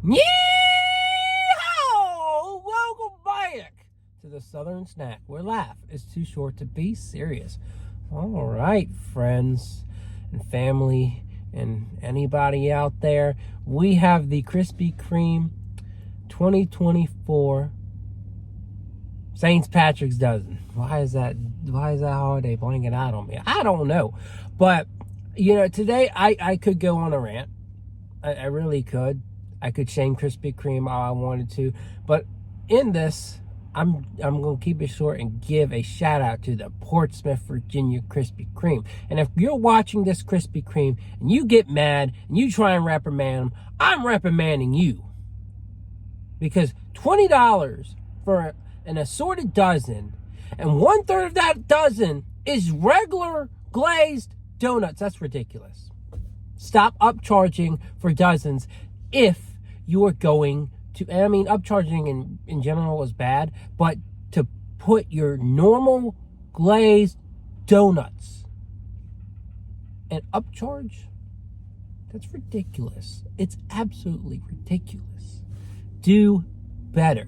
Yeehaw! Welcome back to the Southern Snack, where laugh is too short to be serious. All right, friends and family and anybody out there, we have the Krispy Kreme 2024 St. Patrick's Dozen. Why is that holiday blanket out on me? I don't know. But, you know, today I could go on a rant. I really could. I could shame Krispy Kreme all I wanted to. But in this, I'm going to keep it short and give a shout out to the Portsmouth, Virginia Krispy Kreme. And if you're watching this Krispy Kreme and you get mad and you try and reprimand them, I'm reprimanding you. Because $20 for an assorted dozen, and 1/3 of that dozen is regular glazed donuts. That's ridiculous. Stop upcharging for dozens if you are going to, and I mean, upcharging in general is bad, but to put your normal glazed donuts and upcharge, that's ridiculous. It's absolutely ridiculous. Do better.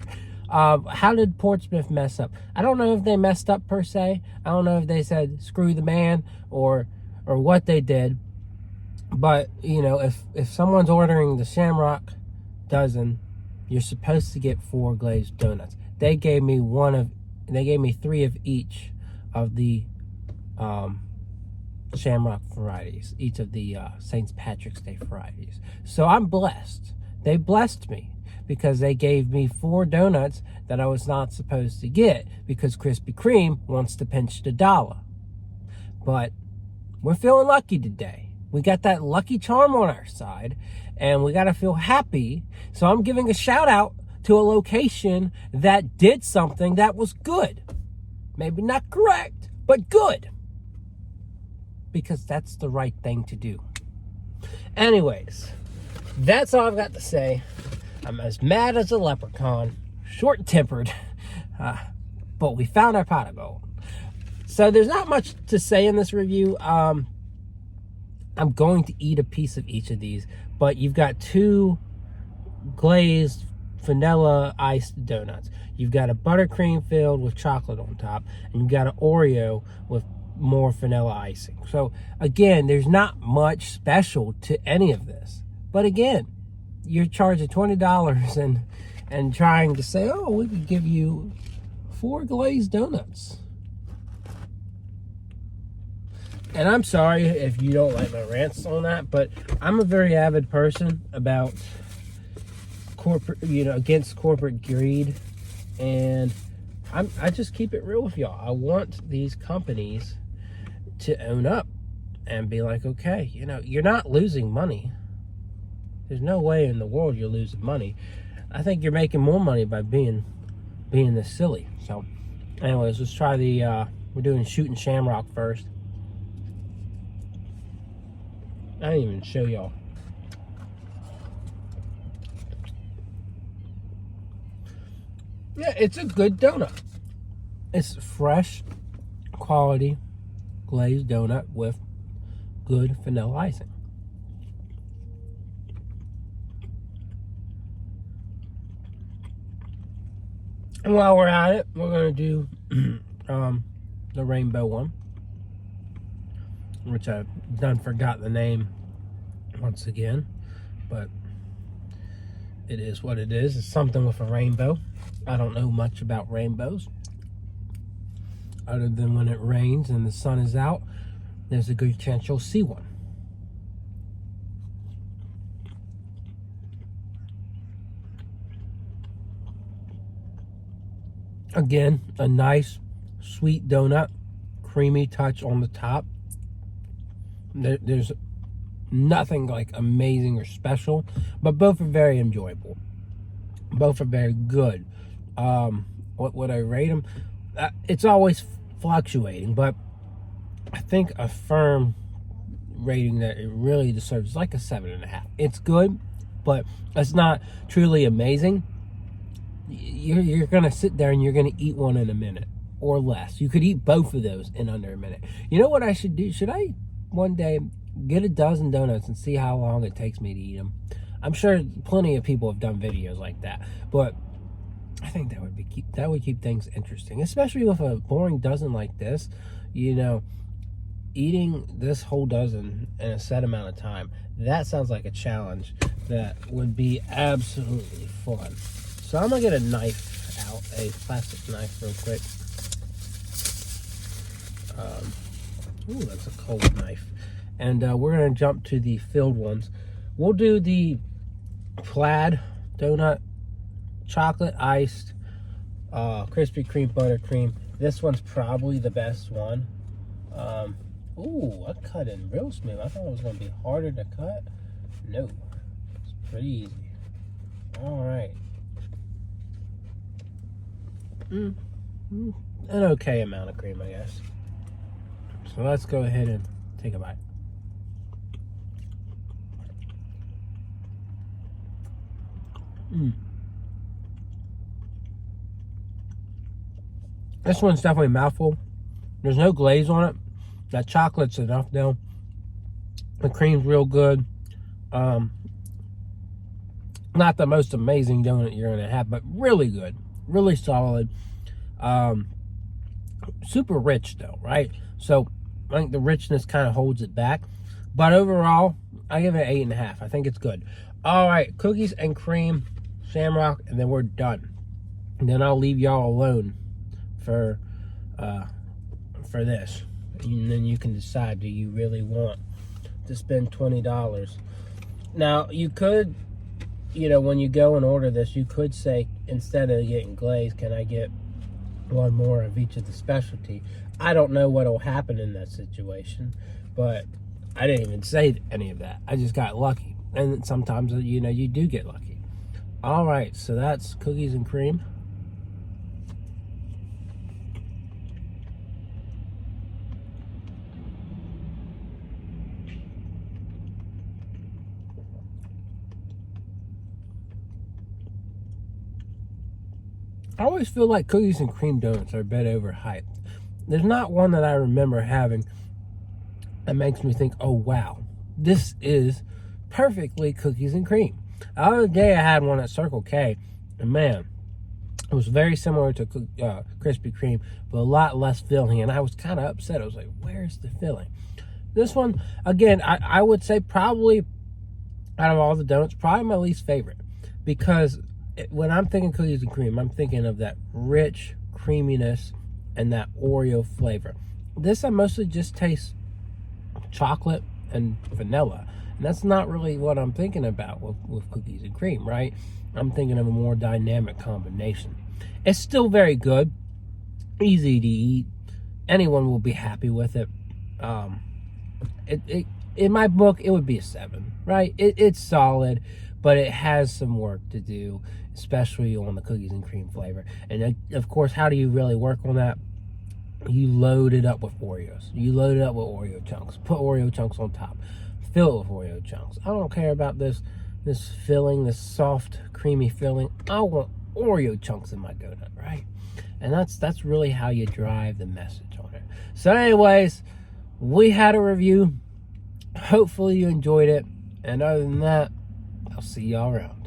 How did Portsmouth mess up? I don't know if they messed up per se. I don't know if they said screw the man or what they did. But, you know, if someone's ordering the Shamrock dozen, you're supposed to get 4 glazed donuts. They gave me 3 of each of the Shamrock varieties, each of the St. Patrick's Day varieties. So I'm blessed. They blessed me because they gave me 4 donuts that I was not supposed to get because Krispy Kreme wants to pinch the dollar. But we're feeling lucky today. We got that lucky charm on our side, and we got to feel happy. So I'm giving a shout out to a location that did something that was good. Maybe not correct, but good. Because that's the right thing to do. Anyways, that's all I've got to say. I'm as mad as a leprechaun, short-tempered, but we found our pot of gold. So there's not much to say in this review. I'm going to eat a piece of each of these, but you've got 2 glazed vanilla iced donuts. You've got a buttercream filled with chocolate on top, and you've got an OREO with more vanilla icing. So again, there's not much special to any of this. But again, you're charging $20 and trying to say, oh, we could give you 4 glazed donuts. And I'm sorry if you don't like my rants on that, but I'm a very avid person about corporate, against corporate greed. And I just keep it real with y'all. I want these companies to own up and be like, okay, you're not losing money. There's no way in the world you're losing money. I think you're making more money by being this silly. So anyways, let's try we're doing shooting Shamrock first. I didn't even show y'all. Yeah, it's a good donut. It's fresh, quality, glazed donut with good vanilla icing. And while we're at it, we're going to do the rainbow one, which I've forgot the name once again, but it is what it is. It's something with a rainbow. I don't know much about rainbows, other than when it rains and the sun is out, there's a good chance you'll see one. Again, a nice, sweet donut, creamy touch on the top. There's nothing like amazing or special, but both are very enjoyable. Both are very good. What would I rate them? It's always fluctuating, but I think a firm rating that it really deserves is like a 7.5. It's good, but it's not truly amazing. You're gonna sit there and you're gonna eat one in a minute or less. You could eat both of those in under a minute. You know what I should do? Should I one day get a dozen donuts and see how long it takes me to eat them? I'm sure plenty of people have done videos like that, but I think that would keep things interesting, especially with a boring dozen like this. You know, eating this whole dozen in a set amount of time, that sounds like a challenge that would be absolutely fun. So I'm gonna get a knife out, a plastic knife real quick. Ooh, that's a cold knife. And we're gonna jump to the filled ones. We'll do the Plaid Doughnut, chocolate iced, Krispy Kreme buttercream. This one's probably the best one. Ooh, I cut it real smooth. I thought it was going to be harder to cut. No, it's pretty easy. All right. An okay amount of cream, I guess. So let's go ahead and take a bite. This one's definitely a mouthful. There's no glaze on it. That chocolate's enough though. The cream's real good. Not the most amazing donut you're gonna have, but really good, really solid. Super rich though, right? So I think the richness kind of holds it back. But overall, I give it 8.5. I think it's good. All right, cookies and cream, Shamrock, and then we're done. And then I'll leave y'all alone for this. And then you can decide, do you really want to spend $20? Now, you could, you know, when you go and order this, you could say, instead of getting glazed, can I get one more of each of the specialty? I don't know what will happen in that situation, but I didn't even say any of that. I just got lucky. And sometimes, you know, you do get lucky. All right, so that's cookies and cream. I always feel like cookies and cream donuts are a bit overhyped. There's not one that I remember having that makes me think, oh wow, this is perfectly cookies and cream. The other day I had one at Circle K, and man, it was very similar to Krispy Kreme, but a lot less filling, and I was kind of upset. I was like, where's the filling? This one, again, I would say probably, out of all the donuts, probably my least favorite, because when I'm thinking cookies and cream, I'm thinking of that rich creaminess and that Oreo flavor. This I mostly just taste chocolate and vanilla, and that's not really what I'm thinking about with cookies and cream, right? I'm thinking of a more dynamic combination. It's still very good, easy to eat. Anyone will be happy with it. In my book, it would be a 7, right? It's solid, but it has some work to do, especially on the cookies and cream flavor. And of course, how do you really work on that? You load it up with Oreos. You load it up with Oreo chunks. Put Oreo chunks on top. Fill it with Oreo chunks. I don't care about this filling, this soft, creamy filling. I want Oreo chunks in my donut, right? And that's really how you drive the message on it. So anyways, we had a review. Hopefully you enjoyed it. And other than that, I'll see y'all around.